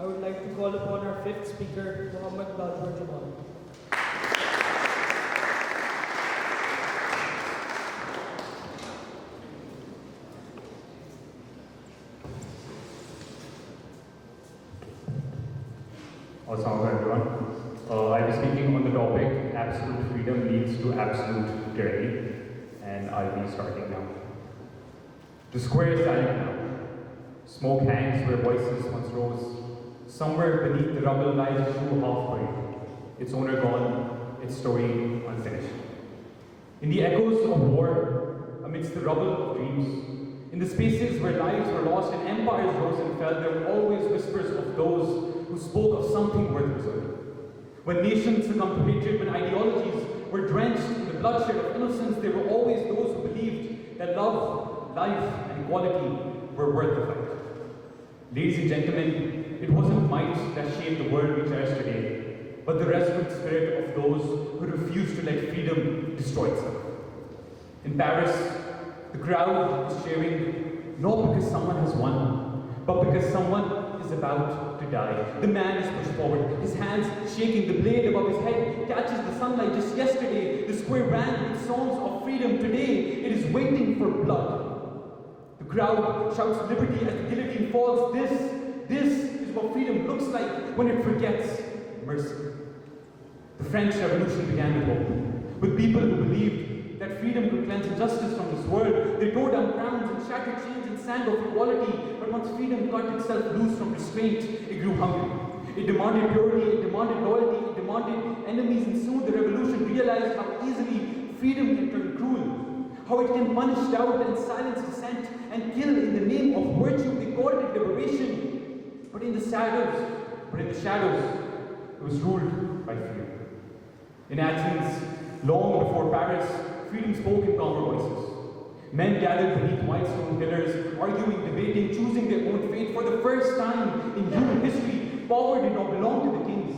I would like to call upon our fifth speaker, Muhammad Bajwa Jamal. Assalamu everyone. I'll be speaking on the topic absolute freedom leads to absolute tyranny, and I'll be starting now. The square is silent now. Smoke hangs where voices once rose. Somewhere beneath the rubble lies a shoe half buried, its owner gone, its story unfinished. In the echoes of war, amidst the rubble of dreams, in the spaces where lives were lost and empires rose and fell, there were always whispers of those who spoke of something worth preserving. When nations succumbed to hatred, when ideologies were drenched in the bloodshed of innocence, there were always those who believed that love, life, and equality were worth the fight. Ladies and gentlemen, it wasn't might that shaped the world we cherish today, but the resolute spirit of those who refused to let freedom destroy itself. In Paris, the crowd is cheering, not because someone has won, but because someone is about to die. The man is pushed forward, his hands shaking, the blade above his head catches the sunlight. Just yesterday, the square rang with songs of freedom. Today, it is waiting for blood. The crowd shouts liberty as the guillotine falls. This is what freedom looks like when it forgets mercy. The French Revolution began with hope, with people who believed that freedom could cleanse injustice from this world. They tore down crowns and shattered chains and sang of equality, but once freedom cut itself loose from restraint, it grew hungry. It demanded purity, it demanded loyalty, it demanded enemies, and soon the revolution realized how easily freedom can turn cruel, how it can punish doubt and silence dissent and kill in the name of virtue. They called it liberation. But in the shadows, it was ruled by fear. In Athens, long before Paris, freedom spoke in calmer voices. Men gathered beneath white stone pillars, arguing, debating, choosing their own fate. For the first time in human history, power did not belong to the kings.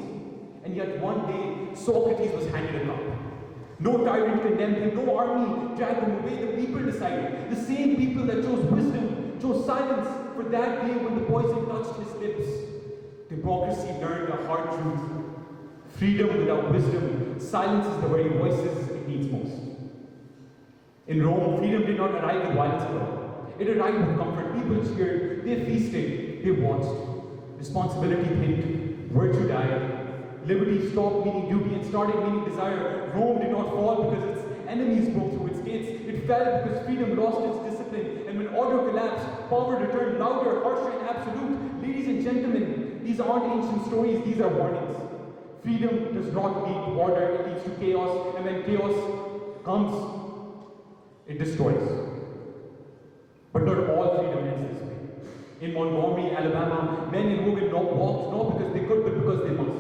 And yet one day, Socrates was handed a cup. No tyrant condemned him, no army dragged him away. The people decided. The same people that chose wisdom, chose silence for that day when the poison touched his lips. Democracy learned a hard truth. Freedom without wisdom silences the very voices it needs most. In Rome, freedom did not arrive with violence alone. It arrived with comfort. People cheered, they feasted, they watched. Responsibility pinned, virtue died. Liberty stopped meaning duty and started meaning desire. Rome did not fall because its enemies broke through its gates. It fell because freedom lost its discipline. And when order collapsed, power returned louder, harsher, and absolute. Ladies and gentlemen, these aren't ancient stories, these are warnings. Freedom does not lead to order, it leads to chaos. And when chaos comes, it destroys. But not all freedom ends this way. In Montgomery, Alabama, men and women walked not because they could, but because they must.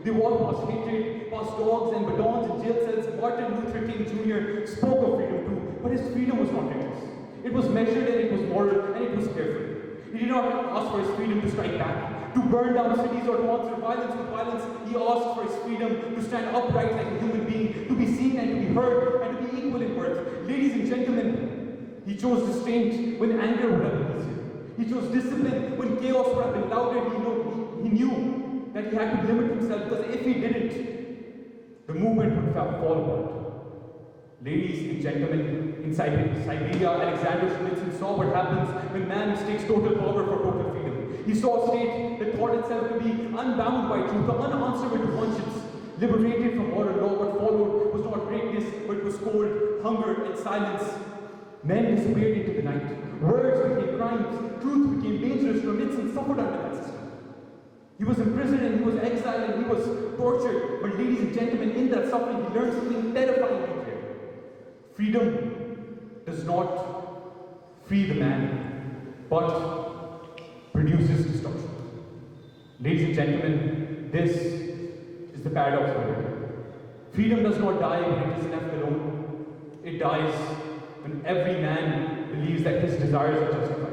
They walked past hatred, past dogs and batons and jail cells. Martin Luther King Jr. spoke of freedom too, but his freedom was not reckless. It was measured and it was moral and it was careful. He did not ask for his freedom to strike back, to burn down cities or to answer violence with violence. He asked for his freedom to stand upright like a human being, to be seen and to be heard and to be equal in worth. Ladies and gentlemen, he chose restraint when anger would have been easier. He chose discipline when chaos would have been louder. He knew that he had to limit himself, because if he didn't, the movement would fall apart. Ladies and gentlemen, in Siberia, Alexander Solzhenitsyn saw what happens when man mistakes total power for total freedom. He saw a state that thought itself to be unbound by truth, unanswerable to conscience, liberated from moral law. What followed was not greatness, but it was cold, hunger, and silence. Men disappeared into the night. Words became crimes. Truth became dangerous. Solzhenitsyn suffered under that system. He was imprisoned and he was exiled and he was tortured. But ladies and gentlemen, in that suffering, he learned something terrifyingly clear. Freedom does not free the man, but produces destruction. Ladies and gentlemen, this is the paradox of liberty. Freedom does not die when it is left alone. It dies when every man believes that his desires are justified.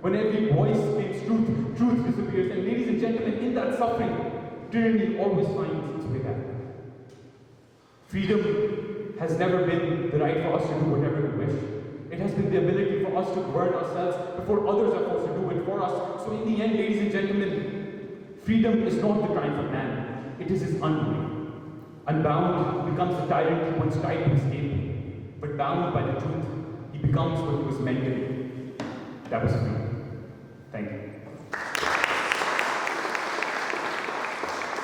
When every voice claims truth, truth disappears. And ladies and gentlemen, in that suffering, tyranny always finds its way back. Freedom has never been the right for us to do whatever we wish. It has been the ability for us to govern ourselves before others are forced to do it for us. So in the end, ladies and gentlemen, Freedom is not the triumph of man, it is his undoing. Unbound, he becomes the tyrant he once tried to escape, but bound by the truth, he becomes what he was meant to be. That was freedom. Thank you.